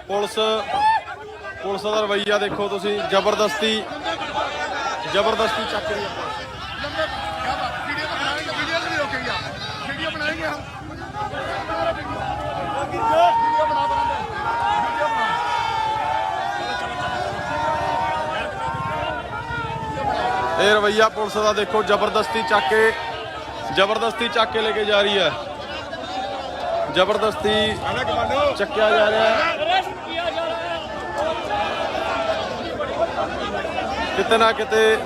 Police का रवैया देखो तुसी, जबरदस्ती चक रही है। ये रवैया पुलिस का देखो, जबरदस्ती चक के लेके जा रही है, जबरदस्ती चक्या जा रहा है। किते ना किते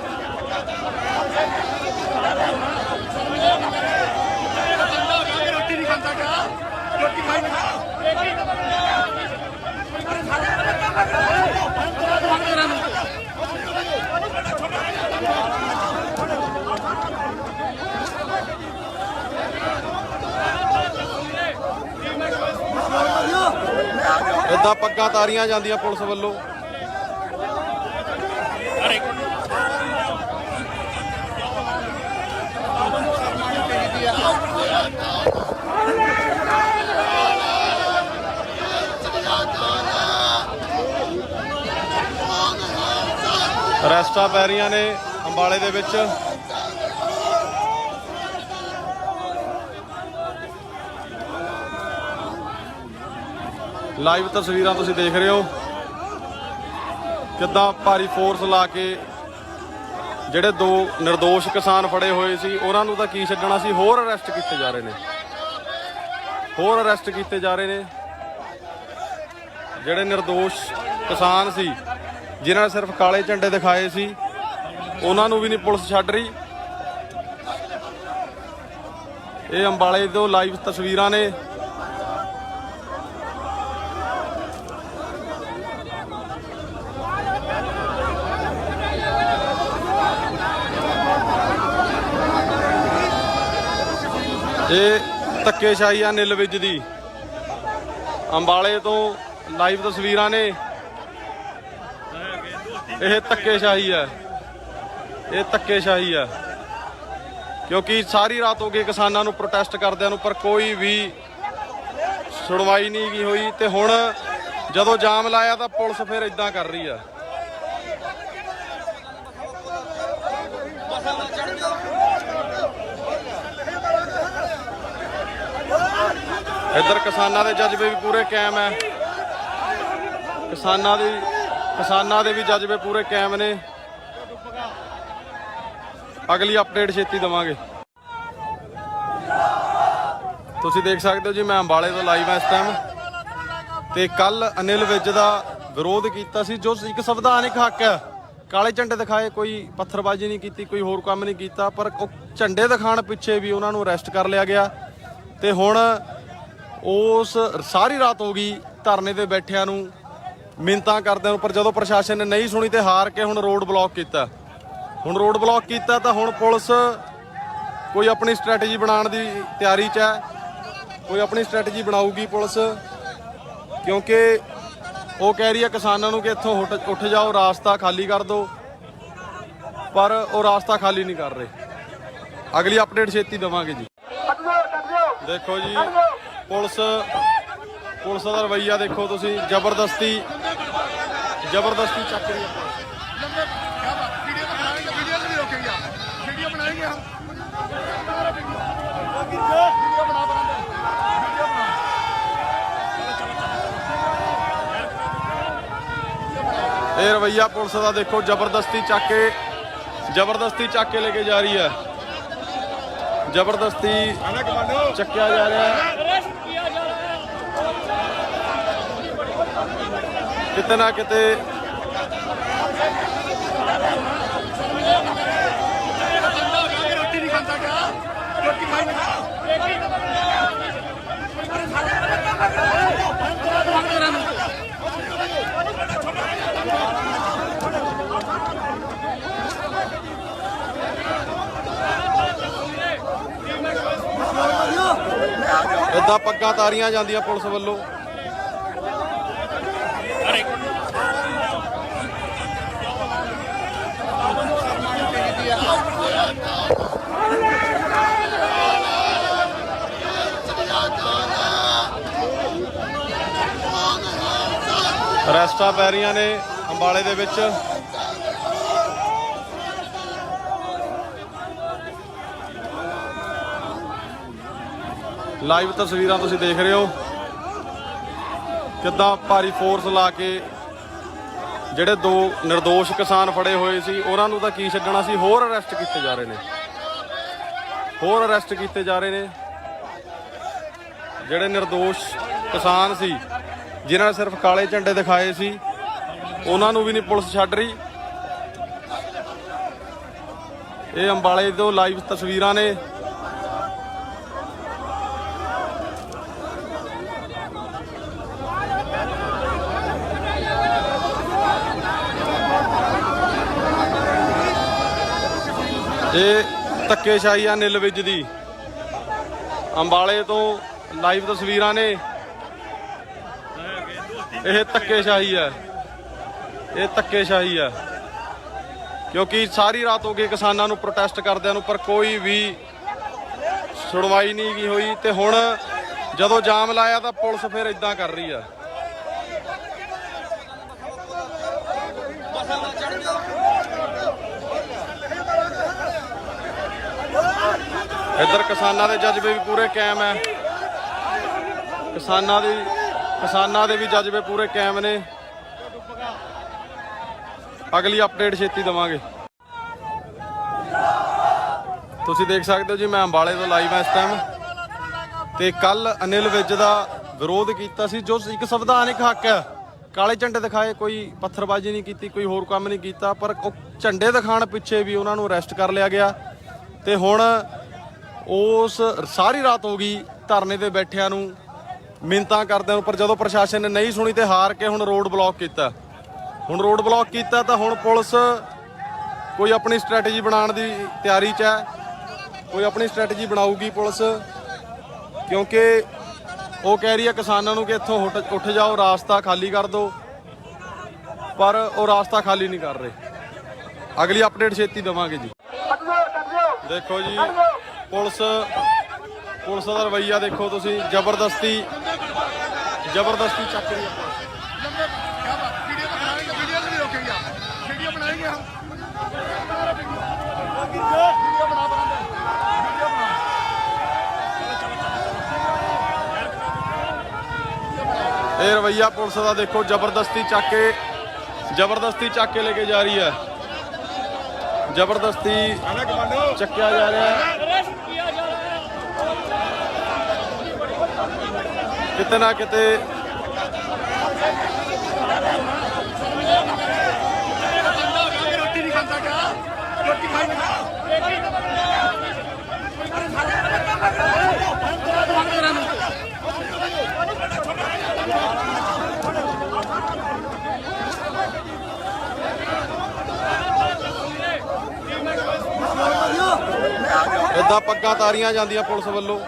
इदा पग्गां तारियां जांदियां पुलिस वल्लों। अरैस्टां पै रहीआं ने अंबाले दे विच। लाइव तस्वीरां तुसीं देख रहे हो किद्दां भारी फोर्स ला के ਜਿਹੜੇ दो निर्दोष किसान फड़े हुए सी उन्हां नूं तां की छड्डना सी, होर अरैसट कीते जा रहे ने, ਜਿਹੜੇ निर्दोष किसान सी जिन्हां ने सिर्फ काले झंडे दिखाए सी उन्हां नूं भी नहीं पुलिस छड्ड रही। ये अंबाले तो लाइव तस्वीरां ने। ये धक्केशाही आ निल विज दी, अंबाले तो लाइव तस्वीरां ने। यह धक्केशाही है, क्योंकि सारी रात हो गई किसानों नूं प्रोटेस्ट करदिआं नूं, पर कोई भी सुनवाई नहीं हुई। ते हुण जदों जाम लाया तो पुलिस फिर इदां कर रही है। इधर किसानों के जज्बे भी पूरे कायम है, किसानों के भी जज्बे पूरे कायम ने। अगली अपडेट छेती देवांगे। तुसीं देख सकते हो जी, मैं अंबाले तो लाइव है इस टाइम। तो कल अनिल विज का विरोध किया सी, जो एक संविधानिक हक है। काले झंडे दिखाए, कोई पत्थरबाजी नहीं की, कोई होर काम नहीं किया, पर झंडे दिखाने पिछे भी उन्होंने अरैसट कर लिया गया। तो हुण उस सारी रात हो गई धरने ते बैठियां नूं मिन्नतां करदिआं, पर जदों प्रशासन ने नहीं सुनी तो हार के हुण रोड ब्लॉक किया। तो हुण पुलिस कोई अपनी स्ट्रैटेजी बनाने की तैयारी च है, कोई अपनी स्ट्रैटेजी बनाऊगी पुलिस, क्योंकि वो कह रही है किसानों को कि इत्थों उठ जाओ, रास्ता खाली कर दो, पर वो रास्ता खाली नहीं कर रहे। अगली अपडेट छेती देवांगे जी। देखो जी पुलिस का रवैया देखो तुसी, जबरदस्ती चक रही है। ये रवैया पुलिस का देखो, जबरदस्ती चक के लेके जा रही है, जबरदस्ती चक्या जा रहा है। किते ना किते इदा पग्गां तारियां जांदियां पुलिस वल्लों। ਅਰੈਸਟਾਂ ਪੈ ਰਹੀਆਂ ਨੇ ਅੰਬਾਲੇ ਦੇ ਵਿੱਚ। ਲਾਈਵ ਤਸਵੀਰਾਂ ਤੁਸੀਂ ਦੇਖ ਰਹੇ ਹੋ ਕਿੱਦਾਂ ਭਾਰੀ ਫੋਰਸ ਲਾ ਕੇ ਜਿਹੜੇ 2 ਨਿਰਦੋਸ਼ ਕਿਸਾਨ ਫੜੇ ਹੋਏ ਸੀ ਉਹਨਾਂ ਨੂੰ ਤਾਂ ਕੀ ਛੱਡਣਾ ਸੀ, ਹੋਰ ਅਰੈਸਟ ਕੀਤੇ ਜਾ ਰਹੇ ਨੇ, ਹੋਰ ਅਰੈਸਟ ਕੀਤੇ ਜਾ ਰਹੇ ਨੇ। ਜਿਹੜੇ ਨਿਰਦੋਸ਼ ਕਿਸਾਨ ਸੀ ਜਿਨ੍ਹਾਂ ਨੇ ਸਿਰਫ ਕਾਲੇ ਝੰਡੇ ਦਿਖਾਏ ਸੀ ਉਹਨਾਂ ਨੂੰ ਵੀ ਨਹੀਂ ਪੁਲਿਸ ਛੱਡ ਰਹੀ। ਇਹ ਅੰਬਾਲੇ ਤੋਂ ਲਾਈਵ ਤਸਵੀਰਾਂ ਨੇ। ਇਹ ਧੱਕੇਸ਼ਾਹੀ ਆ ਨਿਲ ਵਿਜ ਦੀ। ਅੰਬਾਲੇ ਤੋਂ ਲਾਈਵ ਤਸਵੀਰਾਂ ਨੇ। ਇਹ ਧੱਕੇਸ਼ਾਹੀ ਹੈ, ਇਹ ਧੱਕੇਸ਼ਾਹੀ ਹੈ ਕਿਉਂਕਿ ਸਾਰੀ ਰਾਤ ਹੋ ਗਈ ਕਿਸਾਨਾਂ ਨੂੰ ਪ੍ਰੋਟੈਸਟ ਕਰਦਿਆਂ ਨੂੰ, ਪਰ ਕੋਈ ਵੀ ਸੁਣਵਾਈ ਨਹੀਂ ਕੀ ਹੋਈ। ਤੇ ਹੁਣ ਜਦੋਂ ਜਾਮ ਲਾਇਆ ਤਾਂ ਪੁਲਿਸ ਫਿਰ ਇਦਾਂ ਕਰ ਰਹੀ ਆ। ਇੱਧਰ ਕਿਸਾਨਾਂ ਦੇ ਜਜ਼ਬੇ ਵੀ ਪੂਰੇ ਕਾਇਮ ਹੈ, ਕਿਸਾਨਾਂ ਦੇ ਵੀ ਜਜ਼ਬੇ ਪੂਰੇ ਕਾਇਮ ਨੇ। ਅਗਲੀ ਅਪਡੇਟ ਛੇਤੀ ਦੇਵਾਂਗੇ। ਤੁਸੀਂ ਦੇਖ ਸਕਦੇ ਹੋ ਜੀ ਮੈਂ ਅੰਬਾਲੇ ਤੋਂ ਲਾਈਵ ਹਾਂ ਇਸ ਟਾਈਮ। ਤੇ ਕੱਲ ਅਨਿਲ ਵਿਜ ਦਾ ਵਿਰੋਧ ਕੀਤਾ ਸੀ ਜੋ ਇੱਕ ਸੰਵਿਧਾਨਿਕ ਹੱਕ ਹੈ। ਕਾਲੇ ਝੰਡੇ ਦਿਖਾਏ, ਕੋਈ ਪੱਥਰਬਾਜ਼ੀ ਨਹੀਂ ਕੀਤੀ, ਕੋਈ ਹੋਰ ਕੰਮ ਨਹੀਂ ਕੀਤਾ, ਪਰ ਉਹ ਝੰਡੇ ਦਿਖਾਉਣ ਪਿੱਛੇ ਵੀ ਉਹਨਾਂ ਨੂੰ ਅਰੈਸਟ ਕਰ ਲਿਆ ਗਿਆ। ਤੇ ਹੁਣ ਉਸ ਸਾਰੀ ਰਾਤ ਹੋ ਗਈ ਧਰਨੇ ਤੇ ਬੈਠਿਆਂ ਨੂੰ, ਮਿੰਨਤਾਂ ਕਰਦਿਆਂ ਨੂੰ, ਪਰ ਜਦੋਂ ਪ੍ਰਸ਼ਾਸਨ ਨੇ ਨਹੀਂ ਸੁਣੀ ਤੇ ਹਾਰ ਕੇ ਹੁਣ ਰੋਡ ਬਲੌਕ ਕੀਤਾ। ਹੁਣ ਰੋਡ ਬਲੌਕ ਕੀਤਾ ਤਾਂ ਹੁਣ ਪੁਲਿਸ ਕੋਈ ਆਪਣੀ ਸਟ੍ਰੈਟਜੀ ਬਣਾਉਣ ਦੀ ਤਿਆਰੀ 'ਚ ਹੈ, ਕੋਈ ਆਪਣੀ ਸਟ੍ਰੈਟਜੀ ਬਣਾਊਗੀ ਪੁਲਿਸ, ਕਿਉਂਕਿ ਉਹ ਕਹਿ ਰਹੀ ਹੈ ਕਿਸਾਨਾਂ ਨੂੰ ਕਿ ਇੱਥੋਂ ਉੱਠ ਜਾਓ, ਰਾਸਤਾ ਖਾਲੀ ਕਰ ਦਿਓ, ਪਰ ਉਹ ਰਾਸਤਾ ਖਾਲੀ ਨਹੀਂ ਕਰ ਰਹੇ। ਅਗਲੀ ਅਪਡੇਟ ਛੇਤੀ ਦੇਵਾਂਗੇ ਜੀ। ਦੇਖੋ ਜੀ ਪੁਲਿਸ ਦਾ ਰਵੱਈਆ ਦੇਖੋ ਤੁਸੀਂ, ਜ਼ਬਰਦਸਤੀ ਚੱਕ ਰਹੀ ਹੈ। ਇਹ ਰਵੱਈਆ ਪੁਲਿਸ ਦਾ ਦੇਖੋ, ਜ਼ਬਰਦਸਤੀ ਚੱਕ ਕੇ ਲੈ ਕੇ ਜਾ ਰਹੀ ਹੈ, ਜ਼ਬਰਦਸਤੀ ਚੱਕਿਆ ਜਾ ਰਿਹਾ ਹੈ। ਕਿਤੇ ਨਾ ਕਿਤੇ ਏਦਾਂ ਪੱਗਾਂ ਤਾਰੀਆਂ ਜਾਂਦੀਆਂ ਪੁਲਿਸ ਵੱਲੋਂ।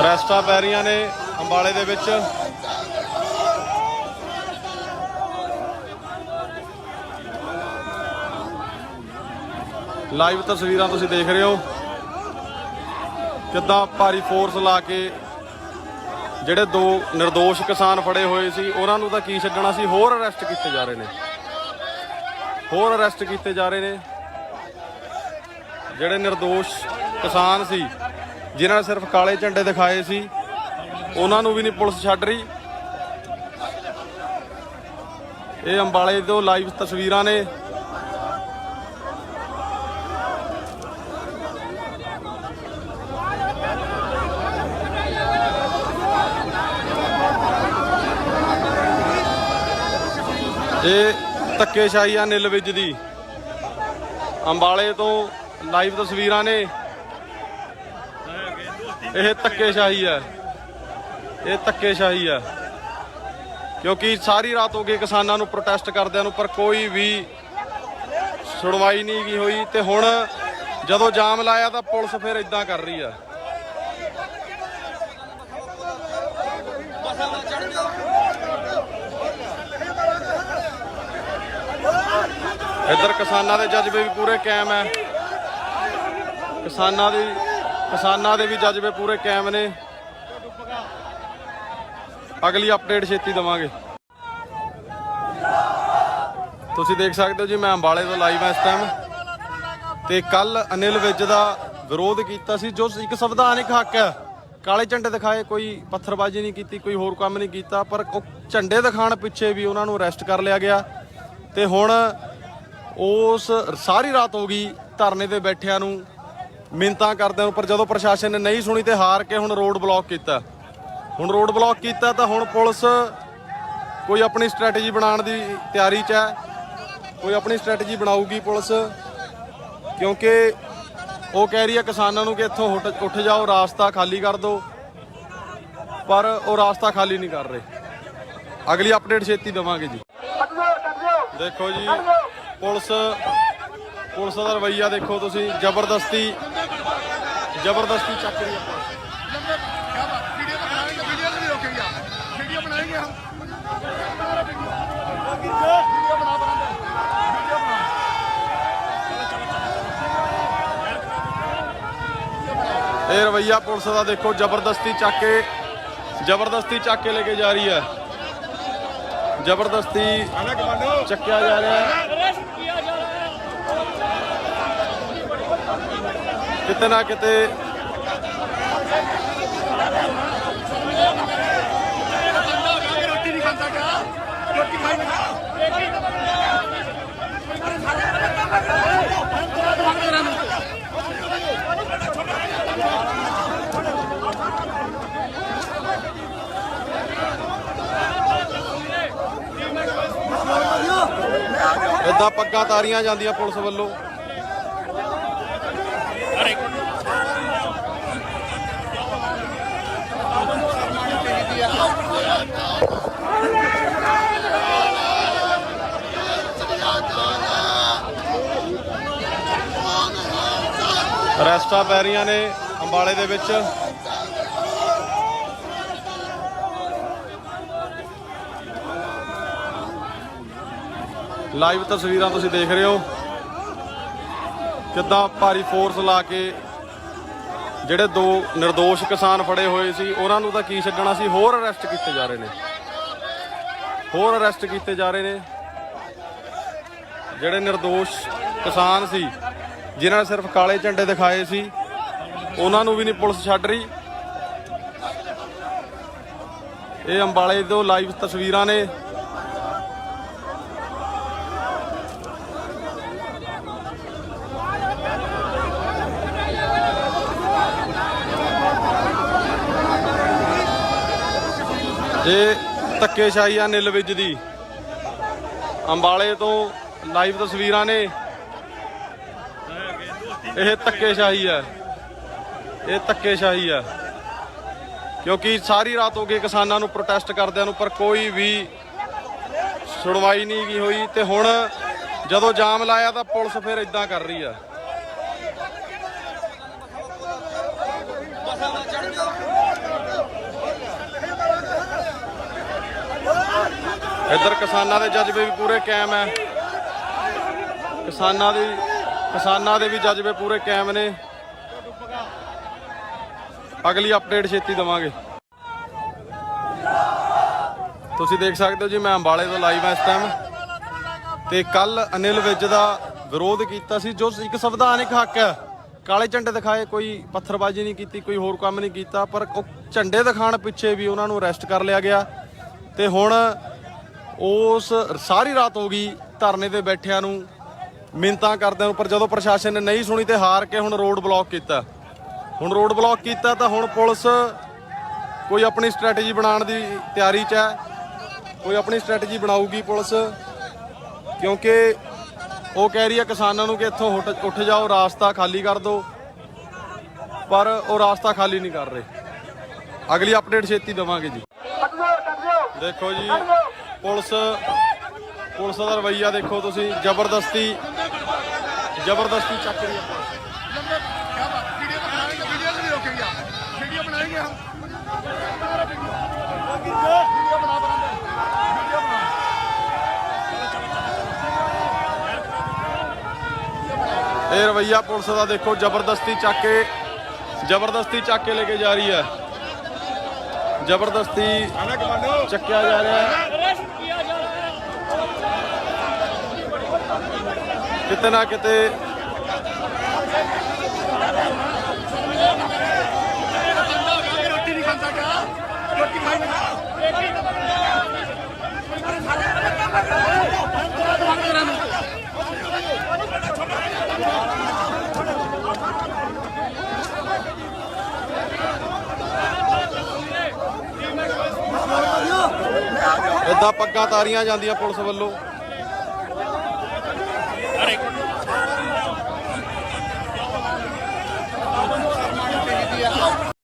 ਅਰੈਸਟਾਂ ਪੈ ਰਹੀਆਂ ਨੇ ਅੰਬਾਲੇ ਦੇ ਵਿੱਚ। ਲਾਈਵ ਤਸਵੀਰਾਂ ਤੁਸੀਂ ਦੇਖ ਰਹੇ ਹੋ ਕਿੱਦਾਂ ਭਾਰੀ ਫੋਰਸ ਲਾ ਕੇ ਜਿਹੜੇ 2 ਨਿਰਦੋਸ਼ ਕਿਸਾਨ ਫੜੇ ਹੋਏ ਸੀ ਉਹਨਾਂ ਨੂੰ ਤਾਂ ਕੀ ਛੱਡਣਾ ਸੀ, ਹੋਰ ਅਰੈਸਟ ਕੀਤੇ ਜਾ ਰਹੇ ਨੇ, ਹੋਰ ਅਰੈਸਟ ਕੀਤੇ ਜਾ ਰਹੇ ਨੇ। ਜਿਹੜੇ ਨਿਰਦੋਸ਼ ਕਿਸਾਨ ਸੀ ਜਿਨ੍ਹਾਂ ਨੇ ਸਿਰਫ ਕਾਲੇ ਝੰਡੇ ਦਿਖਾਏ ਸੀ ਉਹਨਾਂ ਨੂੰ ਵੀ ਨਹੀਂ ਪੁਲਿਸ ਛੱਡ ਰਹੀ। ਇਹ ਅੰਬਾਲੇ ਤੋਂ ਲਾਈਵ ਤਸਵੀਰਾਂ ਨੇ। ਇਹ ਧੱਕੇਸ਼ਾਹੀ ਆ ਨਿਲ ਵਿਜ ਦੀ। ਅੰਬਾਲੇ ਤੋਂ ਲਾਈਵ ਤਸਵੀਰਾਂ ਨੇ। ਇਹ ਧੱਕੇਸ਼ਾਹੀ ਹੈ, ਇਹ ਧੱਕੇਸ਼ਾਹੀ ਹੈ ਕਿਉਂਕਿ ਸਾਰੀ ਰਾਤ ਹੋ ਗਈ ਕਿਸਾਨਾਂ ਨੂੰ ਪ੍ਰੋਟੈਸਟ ਕਰਦਿਆਂ ਨੂੰ, ਪਰ ਕੋਈ ਵੀ ਸੁਣਵਾਈ ਨਹੀਂ ਕੀ ਹੋਈ। ਤੇ ਹੁਣ ਜਦੋਂ ਜਾਮ ਲਾਇਆ ਤਾਂ ਪੁਲਿਸ ਫਿਰ ਇਦਾਂ ਕਰ ਰਹੀ ਆ। इधर किसानां दे जज्बे भी पूरे कायम है, किसानां दे भी जज्बे पूरे कायम ने। अगली अपडेट छेती देवांगे। तुसीं देख सकते हो जी, मैं अंबाले तो लाइव है इस टाइम। ते कल अनिल विज का विरोध किया सी, जो एक संविधानिक हक है। काले झंडे दिखाए, कोई पत्थरबाजी नहीं की, कोई होर काम नहीं किया, पर झंडे दिखाने पिछे भी उन्होंने अरैसट कर लिया गया। तो हुण उस सारी रात हो गई धरने ते बैठिया नूं मिन्नतां करदे, पर जदों प्रशासन ने नहीं सुनी तो हार के हुण रोड ब्लॉक किया। हुण रोड ब्लॉक किया तो हुण पुलिस कोई अपनी स्ट्रैटेजी बनाने की तैयारी च है, कोई अपनी स्ट्रैटेजी बनाऊगी पुलिस, क्योंकि वो कह रही है किसानों को कि इत्थों उठ जाओ, रास्ता खाली कर दो, पर वो रास्ता खाली नहीं कर रहे। अगली अपडेट छेती देवांगे जी। देखो जी, पुलिस का रवैया देखो तुसी, जबरदस्ती चक रही है। ये रवैया पुलिस का देखो, जबरदस्ती चक के लेके जा रही है, जबरदस्ती चक्या जा रहा है। किते ना किते इदा पग्गां तारियां जांदियां पुलिस वालों। अरैस्टां पै रहीआं ने अंबाले दे विच। लाइव तस्वीरां तुसीं देख रहे हो किद्दां भारी फोर्स ला के ਜਿਹੜੇ दो निर्दोष किसान फड़े हुए सी उन्हां नूं तां की छड्डना सी, होर अरैसट कीते जा रहे ने, होर अरैसट कीते जा रहे ने। ਜਿਹੜੇ निर्दोष किसान सी जिन्हां ने सिर्फ काले झंडे दिखाए सी उन्हां नूं भी नहीं पुलिस छड्ड रही। ये अंबाले तो लाइव तस्वीरां ने। ये धक्केशाही आ अनिल विज दी, अंबाले तो लाइव तस्वीरां ने। यह धक्केशाही है, ये धक्केशाही है, क्योंकि सारी रात हो गई किसानों को प्रोटेस्ट करदे नूं, पर कोई भी सुनवाई नहीं हुई। तो हुण जदों जाम लाया तो पुलिस फिर इदां कर रही है। इधर किसानां दे जज्बे भी पूरे कायम है, किसानां दे भी जज्बे पूरे कायम ने। अगली अपडेट छेती देवांगे। तुसीं देख सकते हो जी, मैं अंबाले तो लाइव है इस टाइम। ते कल अनिल विज का विरोध किया सी, जो एक संविधानिक हक है। काले झंडे दिखाए, कोई पत्थरबाजी नहीं की, कोई होर काम नहीं किया, पर झंडे दिखाने पिछे भी उन्होंने अरैसट कर लिया गया। तो हुण उस सारी रात हो गई धरने ते बैठिया नूं मिन्नतां करदे, पर जदों प्रशासन ने नहीं सुनी तो हार के हुण रोड ब्लॉक किया। हुण रोड ब्लॉक किया तो हुण पुलिस कोई अपनी स्ट्रैटेजी बनाने की तैयारी च है, कोई अपनी स्ट्रैटेजी बनाऊगी पुलिस, क्योंकि वो कह रही है किसानों को कि इत्थों उठ जाओ, रास्ता खाली कर दो, पर वो रास्ता खाली नहीं कर रहे। अगली अपडेट छेती देवांगे जी। देखो जी, पुलिस का रवैया देखो तुसी, जबरदस्ती चक रही है। ਇਹ ਰਵਈਆ ਪੁਲਿਸ ਦਾ ਦੇਖੋ, ਜ਼ਬਰਦਸਤੀ ਚੱਕ ਕੇ ਲੈ ਕੇ ਜਾ ਰਹੀ ਹੈ, ਜ਼ਬਰਦਸਤੀ ਚੱਕਿਆ ਜਾ ਰਿਹਾ ਹੈ। ਕਿਤੇ ਨਾ ਕਿਤੇ ਏਦਾਂ ਪੱਗਾਂ ਤਾਰੀਆਂ ਜਾਂਦੀਆਂ ਪੁਲਿਸ ਵੱਲੋਂ।